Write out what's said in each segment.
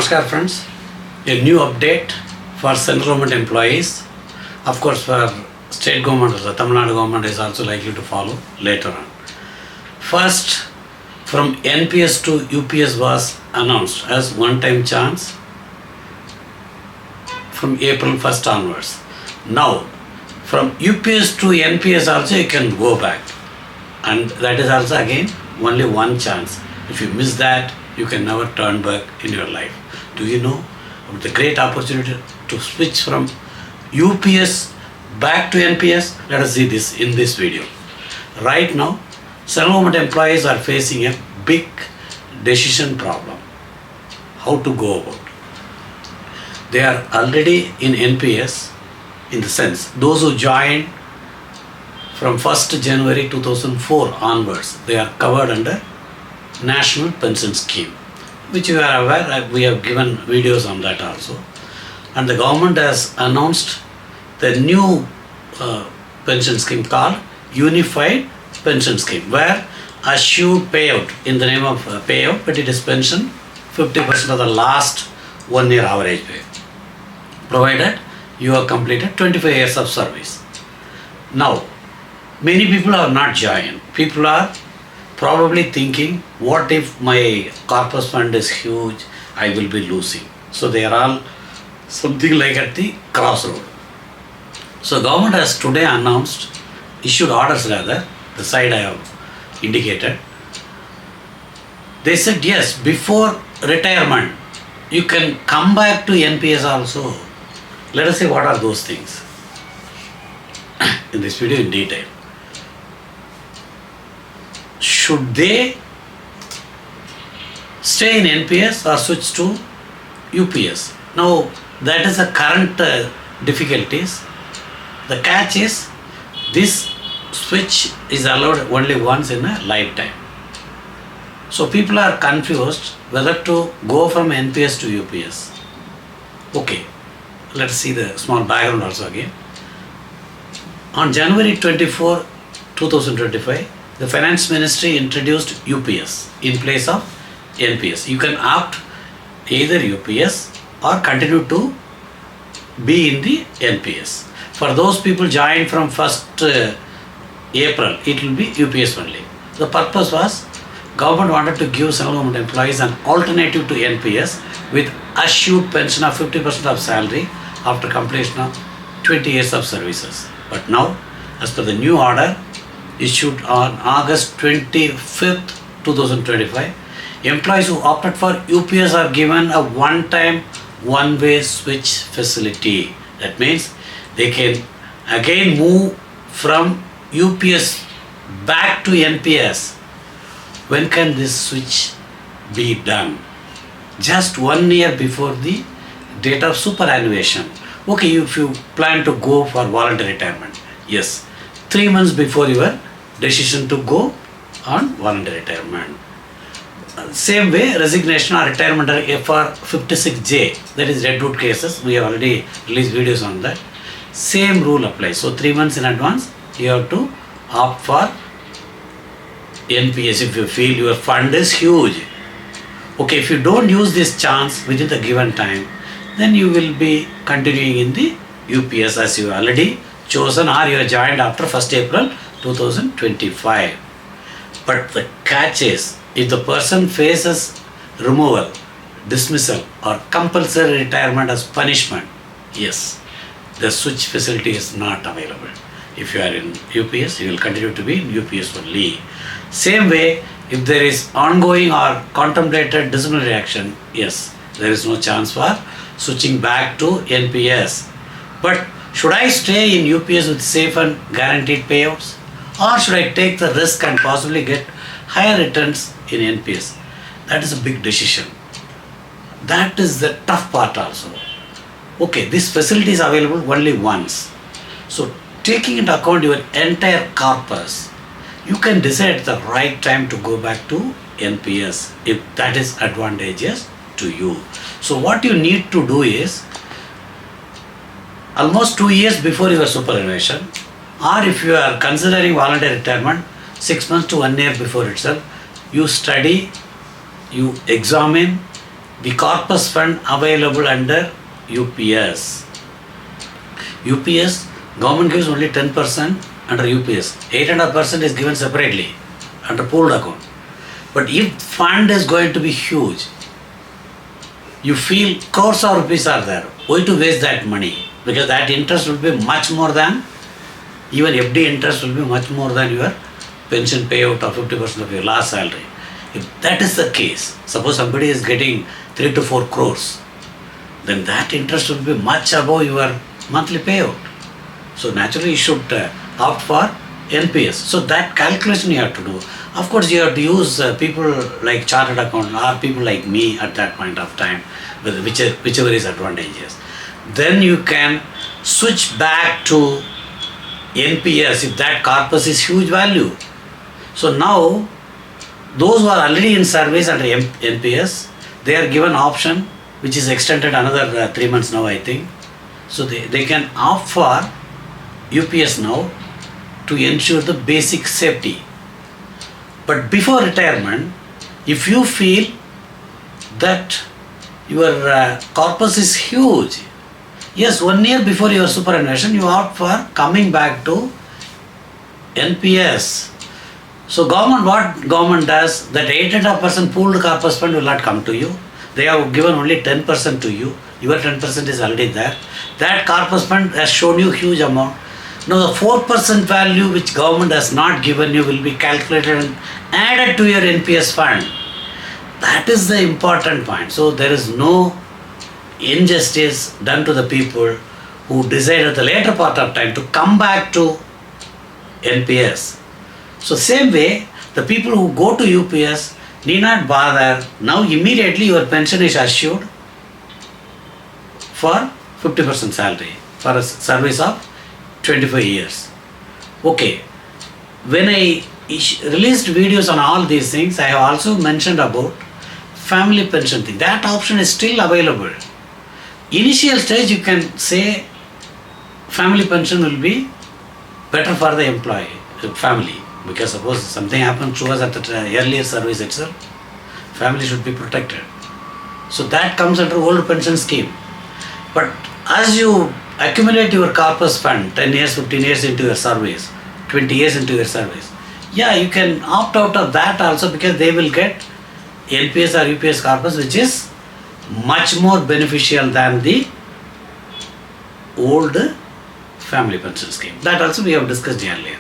Namaskar friends, a new update for central government employees. Of course for state government, the Tamil Nadu government is also likely to follow later on. First, from NPS to UPS was announced as one-time chance from April 1st onwards. Now, from UPS to NPS also you can go back, and that is also again only one chance. If you miss that, you can never turn back in your life. Do you know about the great opportunity to switch from UPS back to NPS? Let us see this in this video. Right now, central government employees are facing a big decision problem. How to go about? They are already in NPS, in the sense those who joined from 1st January 2004 onwards, they are covered under National Pension Scheme, which you are aware, we have given videos on that also. And the government has announced the new pension scheme called Unified Pension Scheme, where assured payout in the name of payout, but it is pension 50% of the last 1 year average pay, provided you have completed 25 years of service. Now, many people are not joined. People are probably thinking, what if my corpus fund is huge, I will be losing. So they are all something like at the crossroad. So government has today announced, issued orders rather, the side I have indicated. They said yes, before retirement, you can come back to NPS also. Let us see what are those things in this video in detail. Should they stay in NPS or switch to UPS? Now, that is the current difficulties. The catch is, this switch is allowed only once in a lifetime. So people are confused whether to go from NPS to UPS. Okay, let's see the small background also again. On January 24, 2025, the Finance Ministry introduced UPS in place of NPS. You can opt either UPS or continue to be in the NPS. For those people joined from 1st April, it will be UPS only. The purpose was, government wanted to give central government employees an alternative to NPS with assured pension of 50% of salary after completion of 20 years of services. But now, as per the new order issued on August 25th, 2025, employees who opted for UPS are given a one-time, one-way switch facility. That means they can again move from UPS back to NPS. When can this switch be done? Just 1 year before the date of superannuation. Okay, if you plan to go for voluntary retirement, yes, 3 months before your decision to go on voluntary retirement. Same way, resignation or retirement for 56J, that is redwood cases, we have already released videos on that. Same rule applies. So 3 months in advance, you have to opt for NPS if you feel your fund is huge. Okay, if you don't use this chance within the given time, then you will be continuing in the UPS as you already chosen, or you are joined after 1st April 2025. But the catch is, if the person faces removal, dismissal or compulsory retirement as punishment, yes, the switch facility is not available. If you are in UPS, you will continue to be in UPS only. Same way, if there is ongoing or contemplated disciplinary action, yes, there is no chance for switching back to NPS. But should I stay in UPS with safe and guaranteed payouts? Or should I take the risk and possibly get higher returns in NPS? That is a big decision. That is the tough part also. Okay, this facility is available only once. So taking into account your entire corpus, you can decide the right time to go back to NPS if that is advantageous to you. So what you need to do is, almost 2 years before your superannuation, or if you are considering voluntary retirement, 6 months to 1 year before itself, you study, you examine, the corpus fund available under UPS. UPS, government gives only 10% under UPS. 8.5% is given separately under pooled account. But if fund is going to be huge, you feel crores of rupees are there. Why to waste that money? Because that interest will be much more than, even FD interest will be much more than your pension payout of 50% of your last salary. If that is the case, suppose somebody is getting 3 to 4 crores, then that interest will be much above your monthly payout. So naturally you should opt for NPS. So that calculation you have to do. Of course you have to use people like chartered accountant or people like me at that point of time, whichever is advantageous. Then you can switch back to NPS if that corpus is huge value. So now those who are already in service under NPS, they are given option which is extended another 3 months now I think. So they can opt for UPS now to ensure the basic safety. But before retirement, if you feel that your corpus is huge, yes, 1 year before your superannuation, you opt for coming back to NPS. So what government does, that 8.5% pooled corpus fund will not come to you. They have given only 10% to you. Your 10% is already there. That corpus fund has shown you huge amount. Now the 4% value which government has not given you will be calculated and added to your NPS fund. That is the important point. So there is no injustice done to the people who decide at the later part of time to come back to NPS. So same way, the people who go to UPS need not bother. Now immediately your pension is assured for 50% salary for a service of 25 years. Okay, when I released videos on all these things, I have also mentioned about family pension thing. That option is still available. Initial stage you can say family pension will be better for the employee, family, because suppose something happens to us at the earlier service itself, family should be protected. So that comes under old pension scheme. But as you accumulate your corpus fund 10 years, 15 years into your service, 20 years into your service, yeah, you can opt out of that also, because they will get NPS or UPS corpus which is much more beneficial than the old family pension scheme. That also we have discussed earlier.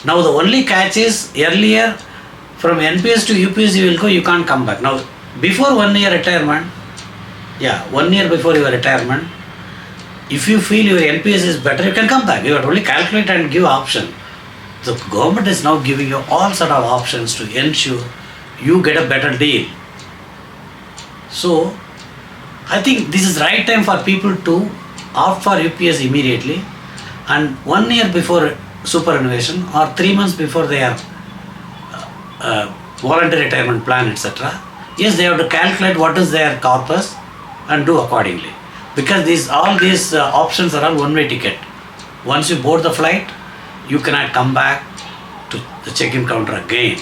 Now the only catch is, earlier from NPS to UPS you will go, you can't come back. Now before 1 year retirement, 1 year before your retirement, if you feel your NPS is better, you can come back. You have to only calculate and give option. The government is now giving you all sort of options to ensure you get a better deal. So I think this is right time for people to opt for UPS immediately, and 1 year before superannuation or 3 months before their voluntary retirement plan, etc. Yes, they have to calculate what is their corpus and do accordingly, because all these options are all one-way ticket. Once you board the flight, you cannot come back to the check-in counter again.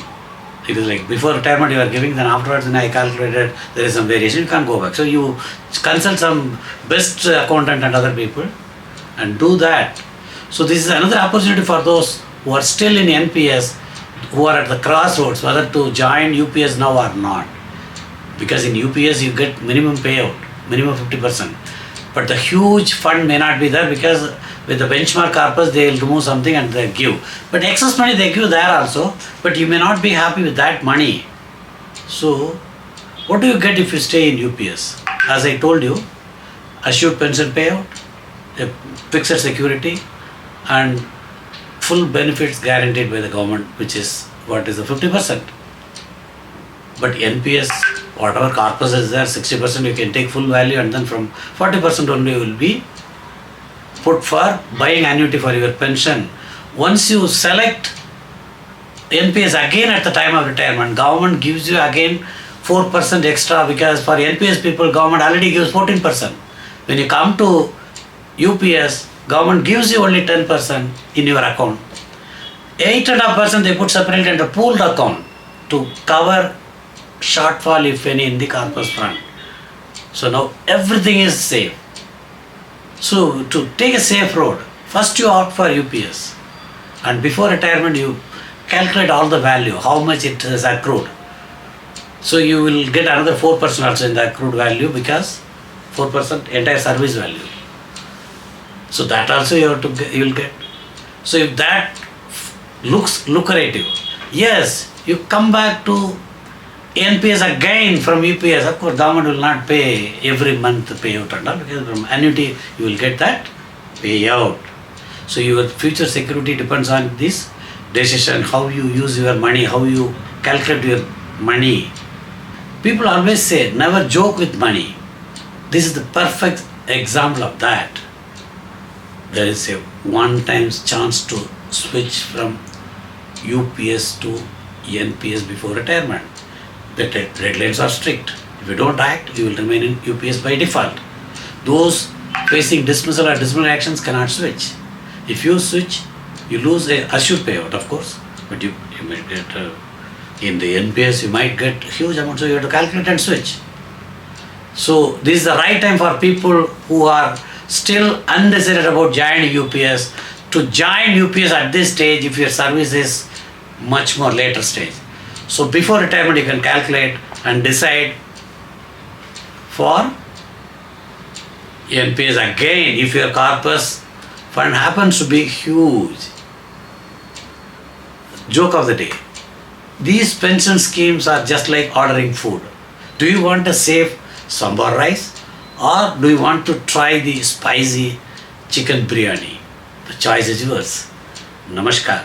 It is like before retirement you are giving, then afterwards when I calculated there is some variation, you can't go back. So you consult some best accountant and other people and do that. So this is another opportunity for those who are still in NPS, who are at the crossroads whether to join UPS now or not. Because in UPS you get minimum payout, minimum 50%. But the huge fund may not be there, because with the benchmark corpus they will remove something and they give. But excess money they give there also, but you may not be happy with that money. So what do you get if you stay in UPS? As I told you, assured pension payout, a fixed security, and full benefits guaranteed by the government, which is what is the 50%. But NPS, whatever corpus is there, 60% you can take full value, and then from 40% only will be put for buying annuity for your pension. Once you select NPS again at the time of retirement, government gives you again 4% extra, because for NPS people government already gives 14%. When you come to UPS, government gives you only 10% in your account. 8.5% they put separately into pooled account to cover shortfall if any in the corpus fund. So now everything is safe. So to take a safe road, first you opt for UPS. And before retirement you calculate all the value, how much it has accrued. So you will get another 4% also in the accrued value, because 4% entire service value. So that also you will get. So if that looks lucrative, yes, you come back to NPS again from UPS. Of course, government will not pay every month payout and all, because from annuity you will get that payout. So your future security depends on this decision, how you use your money, how you calculate your money. People always say, never joke with money. This is the perfect example of that. There is a one-time chance to switch from UPS to NPS before retirement. The red lines are strict. If you don't act, you will remain in UPS by default. Those facing dismissal or disciplinary actions cannot switch. If you switch, you lose a assured payout, of course, but you may get in the NPS you might get huge amounts, so you have to calculate and switch. So this is the right time for people who are still undecided about joining UPS to join UPS at this stage if your service is much more later stage. So before retirement you can calculate and decide for NPS again if your corpus fund happens to be huge. Joke of the day. These pension schemes are just like ordering food. Do you want a safe sambar rice, or do you want to try the spicy chicken biryani? The choice is yours. Namaskar.